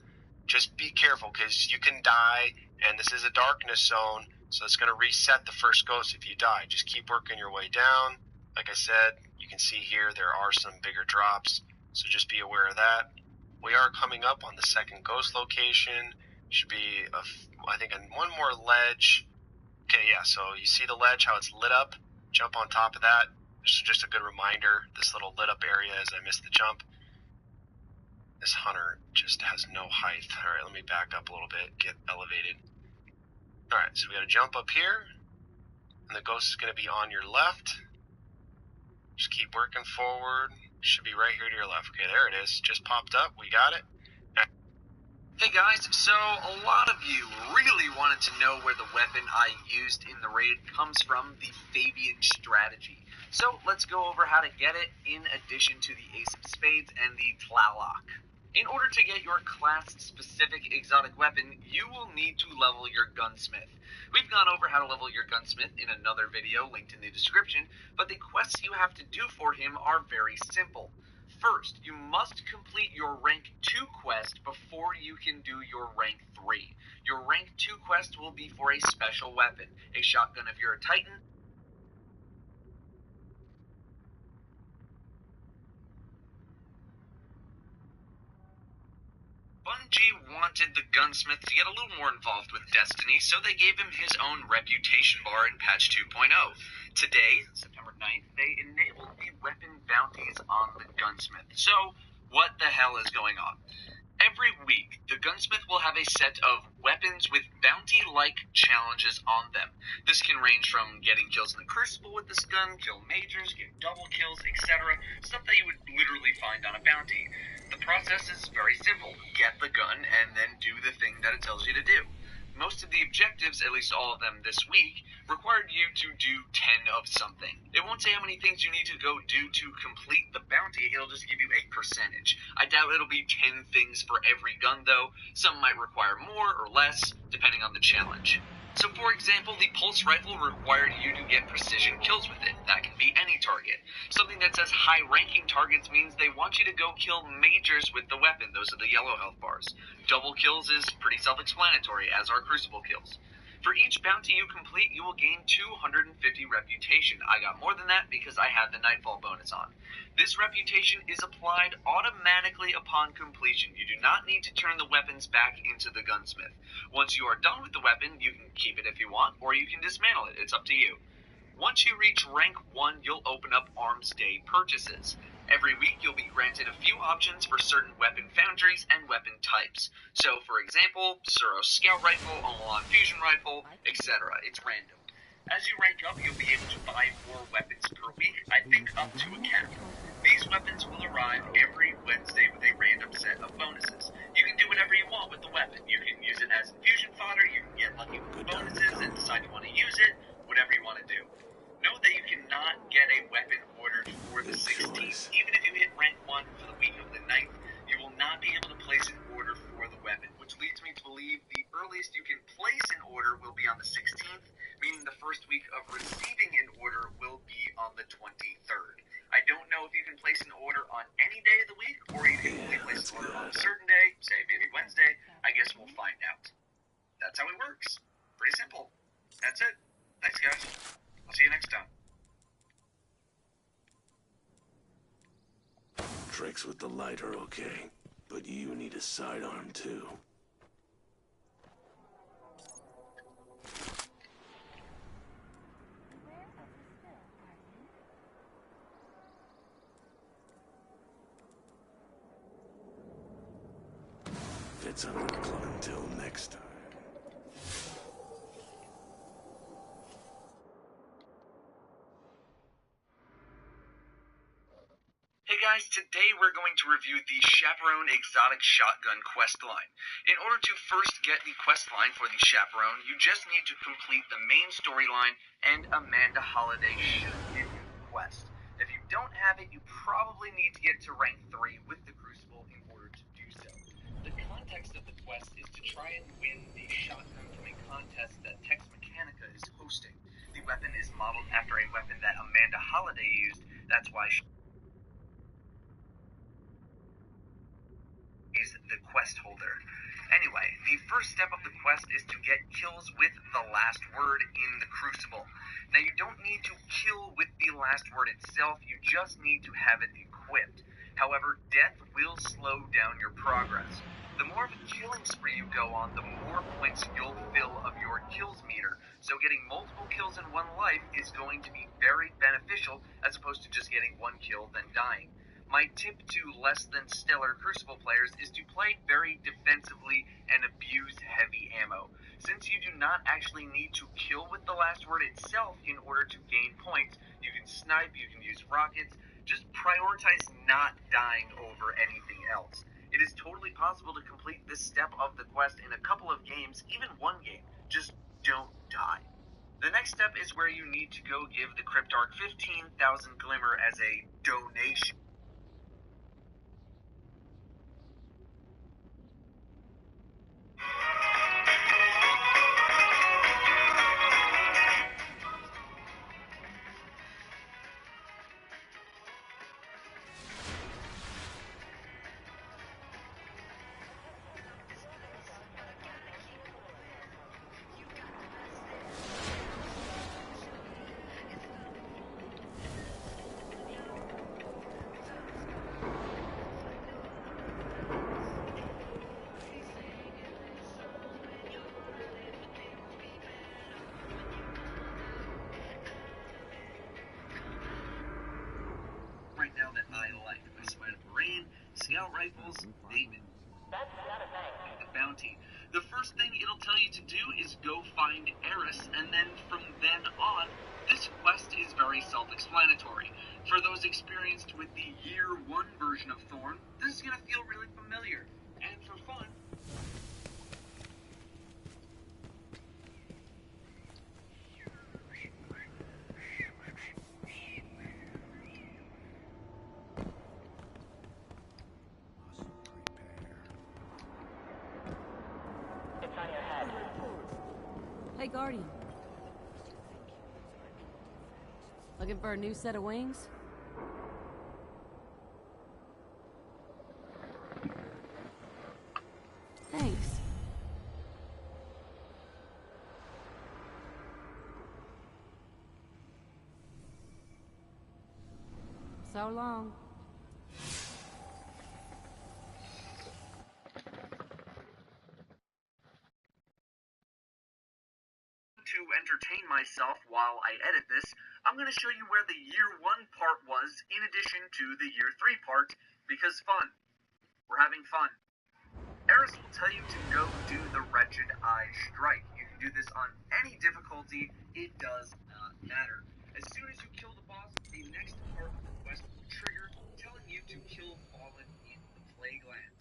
just be careful, because you can die, and this is a darkness zone, so it's going to reset the first ghost if you die. Just keep working your way down. Like I said, you can see here there are some bigger drops, so just be aware of that. We are coming up on the second ghost location. Should be, I think, one more ledge. Okay, yeah, so you see the ledge, how it's lit up? Jump on top of that. This is just a good reminder. This little lit up area as I missed the jump. This hunter just has no height. Alright, let me back up a little bit, get elevated. Alright, so we gotta jump up here, and the ghost is gonna be on your left. Just keep working forward. Should be right here to your left. Okay, there it is. Just popped up. We got it. Hey guys, so a lot of you really wanted to know where the weapon I used in the raid comes from, the Fabian strategy. So let's go over how to get it in addition to the Ace of Spades and the Tlaloc. In order to get your class-specific exotic weapon, you will need to level your gunsmith. We've gone over how to level your gunsmith in another video linked in the description, but the quests you have to do for him are very simple. First, you must complete your rank 2 quest before you can do your rank 3. Your rank 2 quest will be for a special weapon, a shotgun if you're a Titan. Bungie wanted the gunsmith to get a little more involved with Destiny, so they gave him his own reputation bar in patch 2.0. Today, September 9th, they enabled the weapon bounties on the gunsmith. So, what the hell is going on? Every week, the gunsmith will have a set of weapons with bounty-like challenges on them. This can range from getting kills in the Crucible with this gun, kill majors, get double kills, etc. Stuff that you would literally find on a bounty. The process is very simple. Get the gun and then do the thing that it tells you to do. Most of the objectives, at least all of them this week, required you to do 10 of something. It won't say how many things you need to go do to complete the bounty, it'll just give you a percentage. I doubt it'll be 10 things for every gun though. Some might require more or less, depending on the challenge. So for example, the pulse rifle required you to get precision kills with it. That can be any target. Something that says high ranking targets means they want you to go kill majors with the weapon. Those are the yellow health bars. Double kills is pretty self-explanatory, as are crucible kills. For each bounty you complete, you will gain 250 reputation. I got more than that because I had the Nightfall bonus on. This reputation is applied automatically upon completion. You do not need to turn the weapons back into the gunsmith. Once you are done with the weapon, you can keep it if you want, or you can dismantle it. It's up to you. Once you reach rank 1, you'll open up Arms Day purchases. Every week, you'll be granted a few options for certain weapon foundries and weapon types. So, for example, Suros Scout Rifle, Omalon Fusion Rifle, etc. It's random. As you rank up, you'll be able to buy more weapons per week, I think up to a cap. These weapons will arrive every Wednesday with a random set of bonuses. You can do whatever you want with the weapon. You can use it as infusion fodder, you can get lucky with the bonuses and decide you want to use it, whatever you want to do. Know that you cannot get a weapon ordered for the 16th. Even if you hit rank 1 for the week of the 9th, you will not be able to place an order for the weapon, which leads me to believe the earliest you can place an order will be on the 16th, meaning the first week of receiving an order will be on the 23rd. I don't know if you can place an order on any day of the week, or you can only place an order on a certain day, say maybe Wednesday. I guess we'll find out. That's how it works. Pretty simple. That's it. Thanks, guys. I'll see you next time. tricks with the light are okay, but you need a sidearm too. Fits under the club until next time. Hey guys, today we're going to review the Chaperone Exotic Shotgun quest line. In order to first get the quest line for the Chaperone, you just need to complete the main storyline, and Amanda Holliday should give you the quest. If you don't have it, you probably need to get to rank 3 with the Crucible in order to do so. The context of the quest is to try and win the shotgun from a contest that Tex Mechanica is hosting. The weapon is modeled after a weapon that Amanda Holliday used, that's why she is the quest holder. Anyway, the first step of the quest is to get kills with the last word in the Crucible. Now, you don't need to kill with the last word itself, you just need to have it equipped. However, death will slow down your progress. The more of a killing spree you go on, the more points you'll fill of your kills meter. So getting multiple kills in one life is going to be very beneficial, as opposed to just getting one kill then dying. My tip to less than stellar Crucible players is to play very defensively and abuse heavy ammo. Since you do not actually need to kill with the last word itself in order to gain points, you can snipe, you can use rockets, just prioritize not dying over anything else. It is totally possible to complete this step of the quest in a couple of games, even one game. Just don't die. The next step is where you need to go give the Cryptarch 15,000 Glimmer as a donation. Now that I like. I sweat rain, scout rifles, David. That's not a thing. The bounty. The first thing it'll tell you to do is go find Eris, and then from then on, this quest is very self-explanatory. For those experienced with the Year 1 version of Thorn, this is going to feel really familiar. And for fun, Hey, Guardian. Looking for a new set of wings? Thanks. So long. to entertain myself while I edit this, I'm going to show you where the Year 1 part was in addition to the Year 3 part, because fun. We're having fun. Eris will tell you to go do the Wretched Eye Strike. You can do this on any difficulty, it does not matter. As soon as you kill the boss, the next part of the quest will trigger, telling you to kill Fallen in the Plaguelands.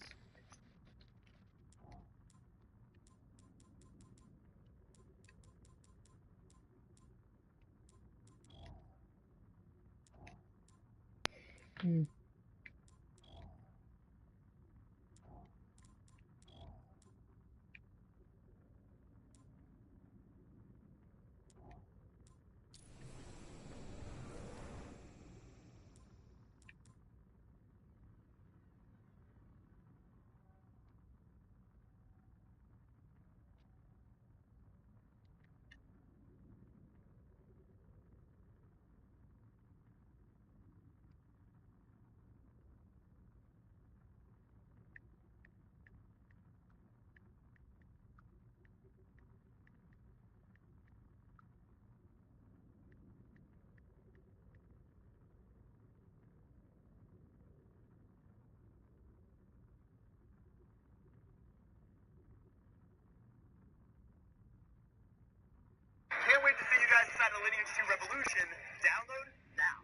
Solution. Download now.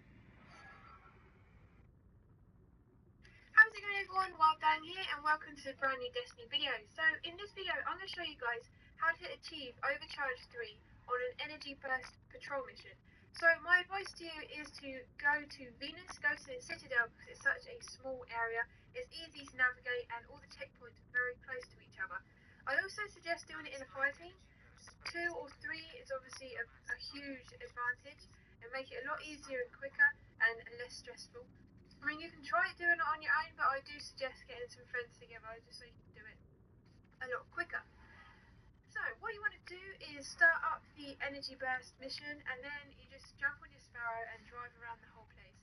How's it going, everyone? WildDan here, and welcome to a brand new Destiny video. So in this video I'm going to show you guys how to achieve Overcharge 3 on an Energy Burst patrol mission. So my advice to you is to go to Venus, go to the Citadel, because it's such a small area, it's easy to navigate, and all the checkpoints are very close to each other. I also suggest doing it in a fire team. 2 or 3 is obviously a huge advantage. It'll make it a lot easier and quicker and less stressful. I mean, you can try doing it on your own, but I do suggest getting some friends together just so you can do it a lot quicker. So what you want to do is start up the Energy Burst mission, and then you just jump on your Sparrow and drive around the whole place.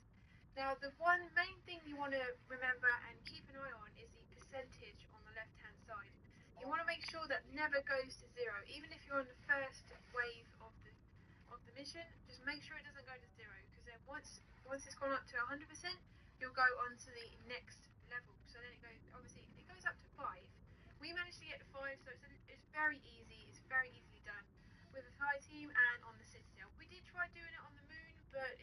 Now the one main thing you want to remember and keep an eye on is the percentage on the left hand side. You want to make sure that never goes to 0, even if you're on the first wave of the mission. Just make sure it doesn't go to 0, because then once it's gone up to 100%, you'll go on to the next level. So then it goes up to 5. We managed to get to 5, so it's very easy. It's very easily done with a fire team and on the Citadel. We did try doing it on the moon, but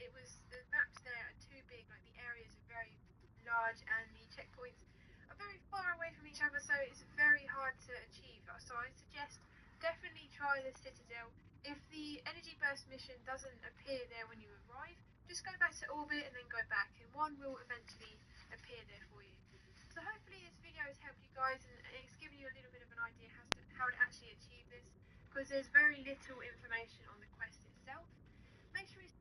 the maps there are too big. Like, the areas are very large and the checkpoints are very far away from each other, so it's very hard to achieve. So I suggest definitely try the Citadel. If the Energy Burst mission doesn't appear there when you arrive, just go back to orbit and then go back, and one will eventually appear there for you. So hopefully this video has helped you guys, and it's given you a little bit of an idea how to actually achieve this, because there's very little information on the quest itself. Make sure you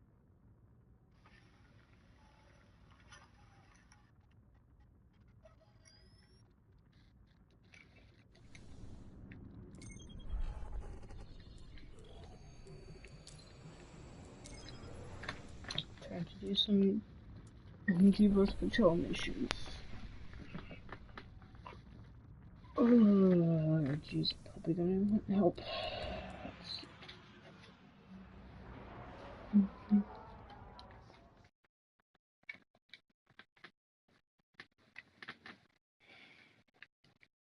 try to do some Energy Burst patrol missions. Oh, jeez, probably gonna help. Let's see.